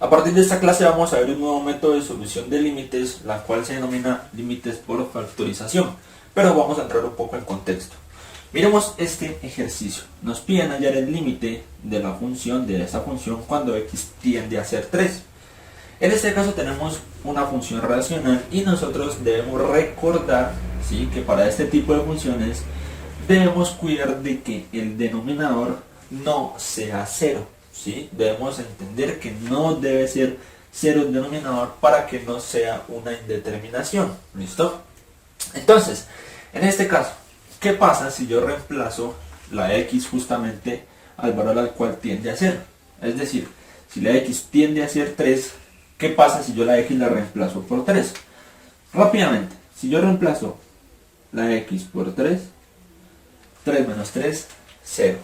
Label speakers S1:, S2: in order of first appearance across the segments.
S1: A partir de esta clase vamos a ver un nuevo método de solución de límites, la cual se denomina límites por factorización. Pero vamos a entrar un poco en contexto. Miremos este ejercicio. Nos piden hallar el límite de la función, de esta función, cuando x tiende a ser 3. En este caso tenemos una función racional y nosotros debemos recordar, ¿sí?, que para este tipo de funciones debemos cuidar de que el denominador no sea 0. ¿Sí? Debemos entender que no debe ser 0 el denominador para que no sea una indeterminación. ¿Listo? Entonces, en este caso, ¿qué pasa si yo reemplazo la x justamente al valor al cual tiende a ser? Es decir, si la x tiende a ser 3, ¿qué pasa si yo la x la reemplazo por 3? Rápidamente, si yo reemplazo la x por 3, 3 menos 3, 0.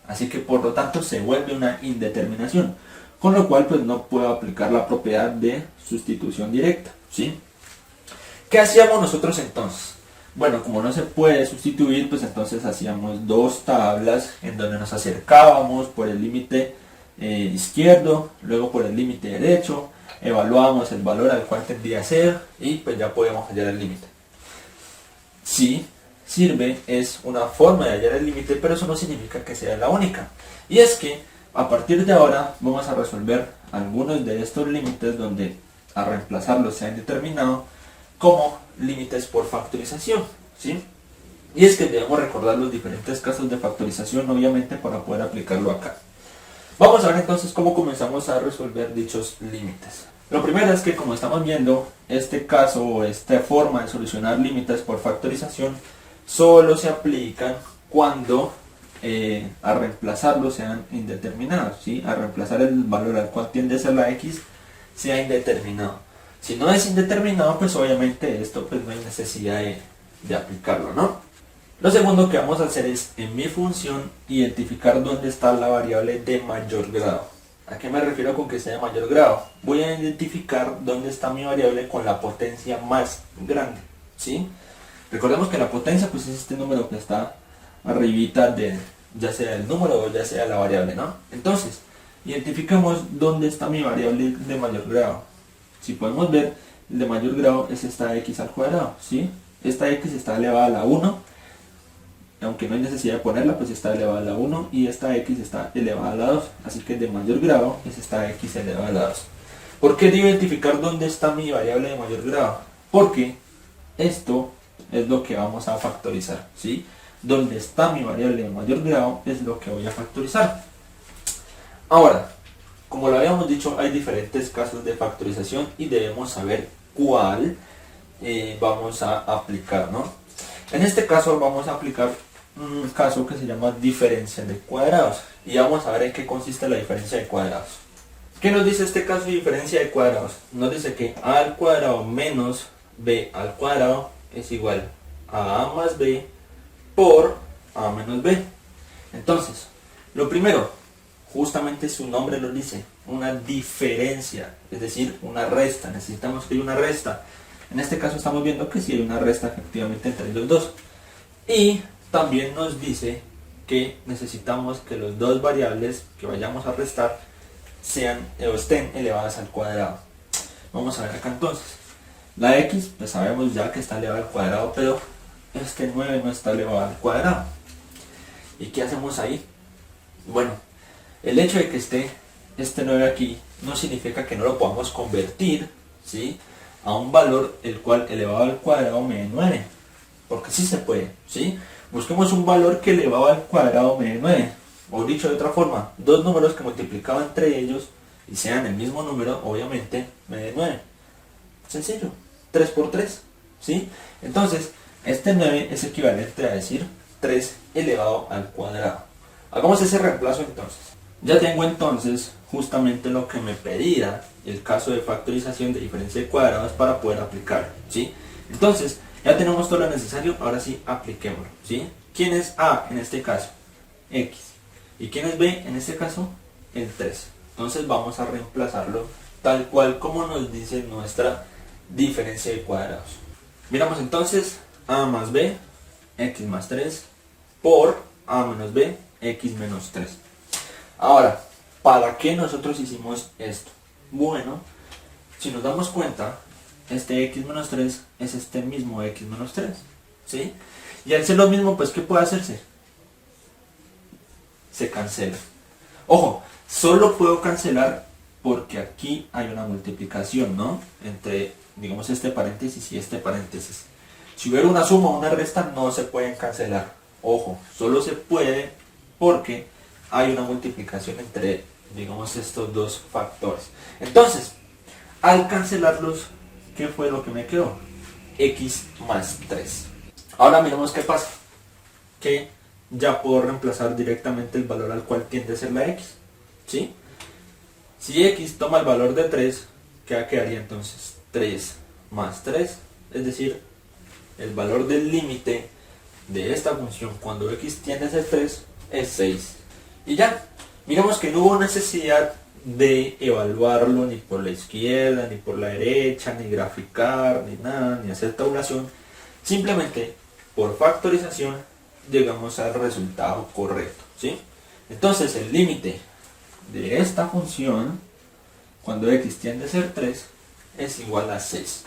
S1: Así que por lo tanto se vuelve una indeterminación, con lo cual pues no puedo aplicar la propiedad de sustitución directa, ¿sí? ¿Qué hacíamos nosotros entonces? Bueno, como no se puede sustituir, pues entonces hacíamos dos tablas en donde nos acercábamos por el límite izquierdo, luego por el límite derecho, evaluábamos el valor al cual tendría a ser y pues ya podíamos hallar el límite. Sí, sirve, es una forma de hallar el límite, pero eso no significa que sea la única. Y es que a partir de ahora vamos a resolver algunos de estos límites donde a reemplazarlos se han determinado como límites por factorización, ¿sí? Y es que debemos recordar los diferentes casos de factorización, obviamente, para poder aplicarlo acá. Vamos a ver entonces cómo comenzamos a resolver dichos límites. Lo primero es que, como estamos viendo, este caso o esta forma de solucionar límites por factorización solo se aplican cuando a reemplazarlo sean indeterminados, ¿sí? A reemplazar el valor al cual tiende a ser la x sea indeterminado. Si no es indeterminado, pues obviamente esto pues no hay necesidad de aplicarlo, ¿no? Lo segundo que vamos a hacer es, en mi función, identificar dónde está la variable de mayor grado. ¿A qué me refiero con que sea de mayor grado? Voy a identificar dónde está mi variable con la potencia más grande, ¿sí? Recordemos que la potencia pues es este número que está arribita de ya sea el número o ya sea la variable, ¿no? Entonces, identificamos dónde está mi variable de mayor grado. Si podemos ver, el de mayor grado es esta x al cuadrado, ¿sí? Esta x está elevada a la 1, aunque no hay necesidad de ponerla, pues está elevada a la 1, y esta x está elevada a la 2, así que de mayor grado es esta x elevada a la 2. ¿Por qué debo identificar dónde está mi variable de mayor grado? Porque esto es lo que vamos a factorizar, ¿sí? Donde está mi variable de mayor grado es lo que voy a factorizar. Ahora, como lo habíamos dicho, hay diferentes casos de factorización y debemos saber cuál vamos a aplicar, ¿no? En este caso vamos a aplicar un caso que se llama diferencia de cuadrados y vamos a ver en qué consiste la diferencia de cuadrados. ¿Qué nos dice este caso de diferencia de cuadrados? Nos dice que a al cuadrado menos b al cuadrado es igual a más b por a menos b. Entonces, lo primero, justamente su nombre lo dice, una diferencia, es decir, una resta. Necesitamos que haya una resta. En este caso estamos viendo que sí hay una resta efectivamente entre los dos. Y también nos dice que necesitamos que los dos variables que vayamos a restar sean o estén elevadas al cuadrado. Vamos a ver acá entonces. La x, pues sabemos ya que está elevada al cuadrado, pero este 9 no está elevado al cuadrado. ¿Y qué hacemos ahí? Bueno, el hecho de que esté este 9 aquí no significa que no lo podamos convertir, ¿sí?, a un valor el cual elevado al cuadrado me dé 9. Porque sí se puede, ¿sí? Busquemos un valor que elevado al cuadrado me dé 9. O dicho de otra forma, dos números que multiplicado entre ellos y sean el mismo número, obviamente me dé 9. Sencillo. 3 por 3, ¿sí? Entonces, este 9 es equivalente a decir 3 elevado al cuadrado. Hagamos ese reemplazo entonces. Ya tengo entonces justamente lo que me pedía el caso de factorización de diferencia de cuadrados para poder aplicar, ¿sí? Entonces, ya tenemos todo lo necesario, ahora sí apliquémoslo, ¿sí? ¿Quién es a en este caso? X. ¿Y quién es b en este caso? El 3. Entonces vamos a reemplazarlo tal cual como nos dice nuestra diferencia de cuadrados. Miramos entonces a más b, x más 3, por a menos b, x menos 3. Ahora, ¿para qué nosotros hicimos esto? Bueno, si nos damos cuenta, este x menos 3 es este mismo x menos 3, ¿sí? Y al ser lo mismo, pues ¿qué puede hacerse? Se cancela. Ojo, solo puedo cancelar porque aquí hay una multiplicación, ¿no? Entre, digamos, este paréntesis y este paréntesis. Si hubiera una suma o una resta, no se pueden cancelar. Ojo, solo se puede porque hay una multiplicación entre, digamos, estos dos factores. Entonces, al cancelarlos, ¿qué fue lo que me quedó? X más 3. Ahora miremos qué pasa. Que ya puedo reemplazar directamente el valor al cual tiende a ser la X. ¿Sí? Si X toma el valor de 3, ¿qué quedaría entonces? 3 más 3, es decir, el valor del límite de esta función cuando X tiende a ser 3 es 6. Y ya, miremos que no hubo necesidad de evaluarlo ni por la izquierda, ni por la derecha, ni graficar, ni nada, ni hacer tabulación. Simplemente, por factorización, llegamos al resultado correcto, ¿sí? Entonces, el límite de esta función, cuando x tiende a ser 3, es igual a 6.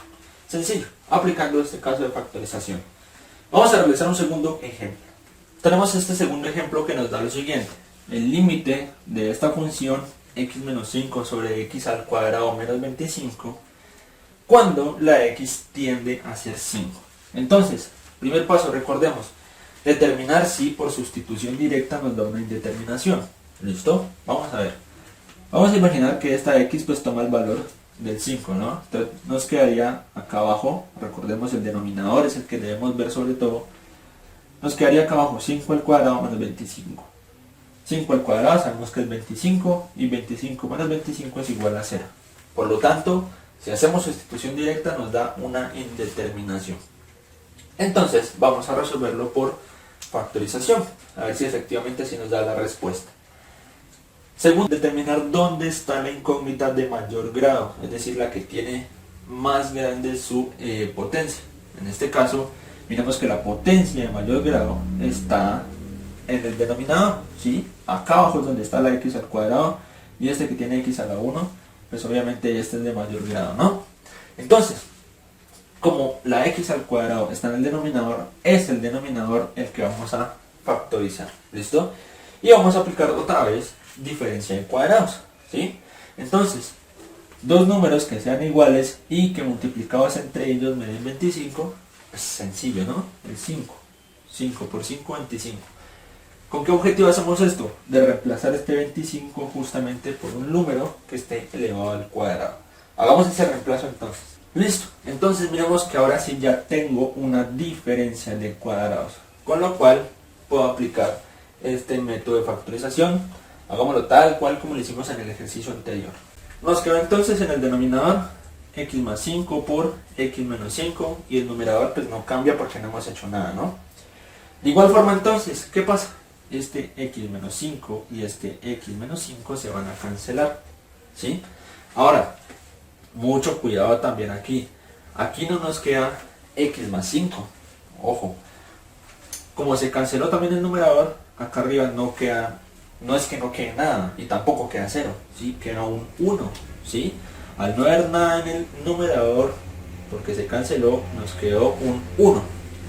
S1: Sencillo, aplicando este caso de factorización. Vamos a realizar un segundo ejemplo. Tenemos este segundo ejemplo que nos da lo siguiente. El límite de esta función x menos 5 sobre x al cuadrado menos 25 cuando la x tiende a ser 5. Entonces, primer paso, recordemos, determinar si por sustitución directa nos da una indeterminación. ¿Listo? Vamos a ver. Vamos a imaginar que esta x pues toma el valor del 5, ¿no? Entonces nos quedaría acá abajo, recordemos el denominador es el que debemos ver sobre todo, nos quedaría acá abajo 5 al cuadrado menos 25. 5 al cuadrado sabemos que es 25 y 25 menos 25 es igual a 0. Por lo tanto, si hacemos sustitución directa nos da una indeterminación. Entonces vamos a resolverlo por factorización, a ver si efectivamente sí nos da la respuesta. Segundo, determinar dónde está la incógnita de mayor grado, es decir, la que tiene más grande su potencia. En este caso, miremos que la potencia de mayor grado está en el denominador, ¿sí? Acá abajo es donde está la x al cuadrado y este que tiene x a la 1, pues obviamente este es de mayor grado, ¿no? Entonces, como la x al cuadrado está en el denominador, es el denominador el que vamos a factorizar, ¿listo? Y vamos a aplicar otra vez diferencia de cuadrados, ¿sí? Entonces, dos números que sean iguales y que multiplicados entre ellos me den 25, es sencillo, ¿no? El 5. 5 por 5, 25. ¿Con qué objetivo hacemos esto? De reemplazar este 25 justamente por un número que esté elevado al cuadrado. Hagamos ese reemplazo entonces. Listo. Entonces miremos que ahora sí ya tengo una diferencia de cuadrados, con lo cual puedo aplicar este método de factorización. Hagámoslo tal cual como lo hicimos en el ejercicio anterior. Nos quedó entonces en el denominador x más 5 por x menos 5 y el numerador pues no cambia porque no hemos hecho nada, ¿no? De igual forma entonces, ¿qué pasa? Este x menos 5 y este x menos 5 se van a cancelar, ¿sí? Ahora, mucho cuidado también aquí. Aquí no nos queda x más 5, ojo. Como se canceló también el numerador, acá arriba no queda. No es que no quede nada, y tampoco queda 0, ¿sí? Queda un 1, ¿sí? Al no haber nada en el numerador, porque se canceló, nos quedó un 1,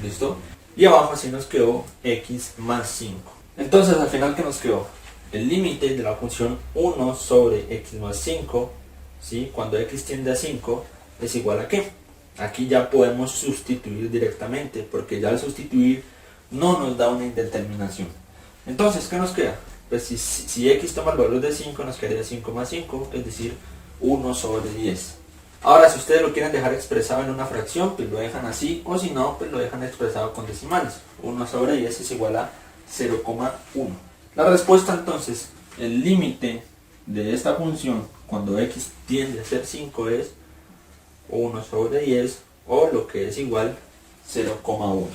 S1: ¿listo? Y abajo sí nos quedó x más 5. Entonces, al final, ¿qué nos quedó? El límite de la función 1 sobre x más 5, ¿sí? Cuando x tiende a 5, es igual a ¿qué? Aquí ya podemos sustituir directamente, porque ya al sustituir no nos da una indeterminación. Entonces, ¿qué nos queda? Pues si x toma el valor de 5, nos quedaría 5 más 5, es decir, 1 sobre 10. Ahora, si ustedes lo quieren dejar expresado en una fracción, pues lo dejan así, o si no, pues lo dejan expresado con decimales. 1 sobre 10 es igual a 0,1. La respuesta entonces, el límite de esta función cuando x tiende a ser 5 es 1 sobre 10, o lo que es igual 0,1.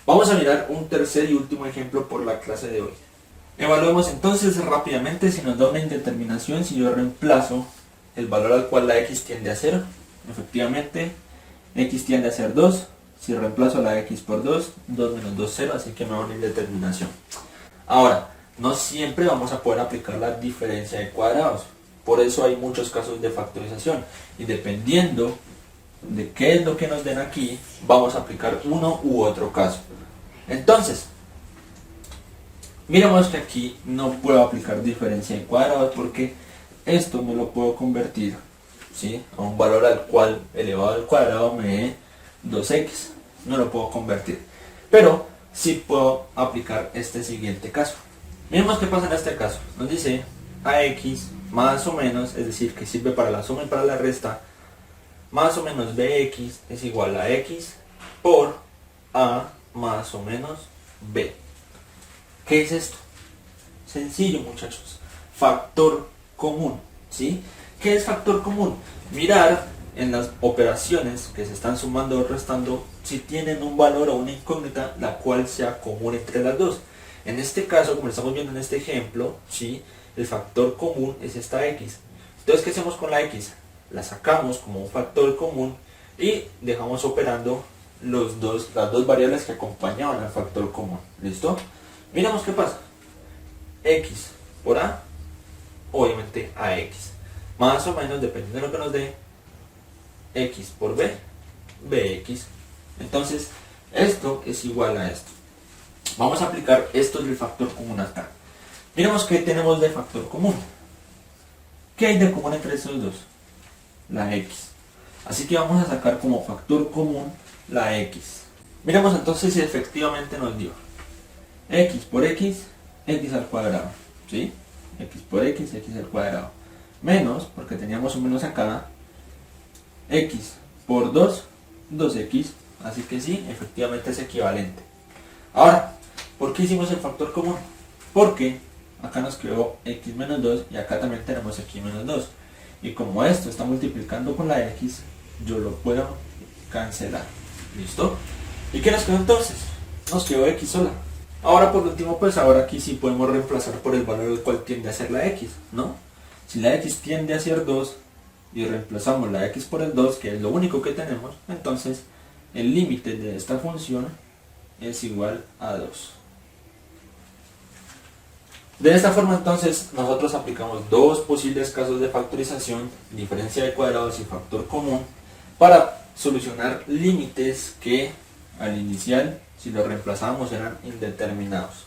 S1: Vamos a mirar un tercer y último ejemplo por la clase de hoy. Evaluemos entonces rápidamente si nos da una indeterminación si yo reemplazo el valor al cual la x tiende a 0. Efectivamente, x tiende a ser 2. Si reemplazo la x por 2, 2 menos 2, 0, así que me da una indeterminación. Ahora, no siempre vamos a poder aplicar la diferencia de cuadrados. Por eso hay muchos casos de factorización. Y dependiendo de qué es lo que nos den aquí, vamos a aplicar uno u otro caso. Entonces, miremos que aquí no puedo aplicar diferencia de cuadrados porque esto me lo puedo convertir, ¿sí?, a un valor al cual elevado al cuadrado me dé 2x. No lo puedo convertir. Pero sí puedo aplicar este siguiente caso. Miremos qué pasa en este caso. Nos dice ax más o menos, es decir, que sirve para la suma y para la resta, más o menos bx es igual a x por a más o menos b. ¿Qué es esto? Sencillo, muchachos. Factor común, ¿sí? ¿Qué es factor común? Mirar en las operaciones que se están sumando o restando si tienen un valor o una incógnita la cual sea común entre las dos. En este caso, como estamos viendo en este ejemplo, ¿sí?, el factor común es esta x. Entonces, ¿qué hacemos con la x? La sacamos como un factor común y dejamos operando las dos variables que acompañaban al factor común. ¿Listo? Miramos qué pasa. X por a, obviamente ax. Más o menos, dependiendo de lo que nos dé, x por b, bx. Entonces, esto es igual a esto. Vamos a aplicar esto del factor común acá. Miremos qué tenemos de factor común. ¿Qué hay de común entre estos dos? La x. Así que vamos a sacar como factor común la x. Miremos entonces si efectivamente nos dio x por x, x al cuadrado, ¿sí? X por x, x al cuadrado. Menos, porque teníamos un menos acá, x por 2, 2x. Así que sí, efectivamente es equivalente. Ahora, ¿por qué hicimos el factor común? Porque acá nos quedó x menos 2 y acá también tenemos x menos 2. Y como esto está multiplicando con la x, yo lo puedo cancelar. ¿Listo? ¿Y qué nos quedó entonces? Nos quedó x sola. Ahora por último, pues ahora aquí sí podemos reemplazar por el valor al cual tiende a ser la x, ¿no? Si la x tiende a ser 2 y reemplazamos la x por el 2, que es lo único que tenemos, entonces el límite de esta función es igual a 2. De esta forma entonces nosotros aplicamos dos posibles casos de factorización, diferencia de cuadrados y factor común, para solucionar límites que al inicial, si los reemplazamos, eran indeterminados.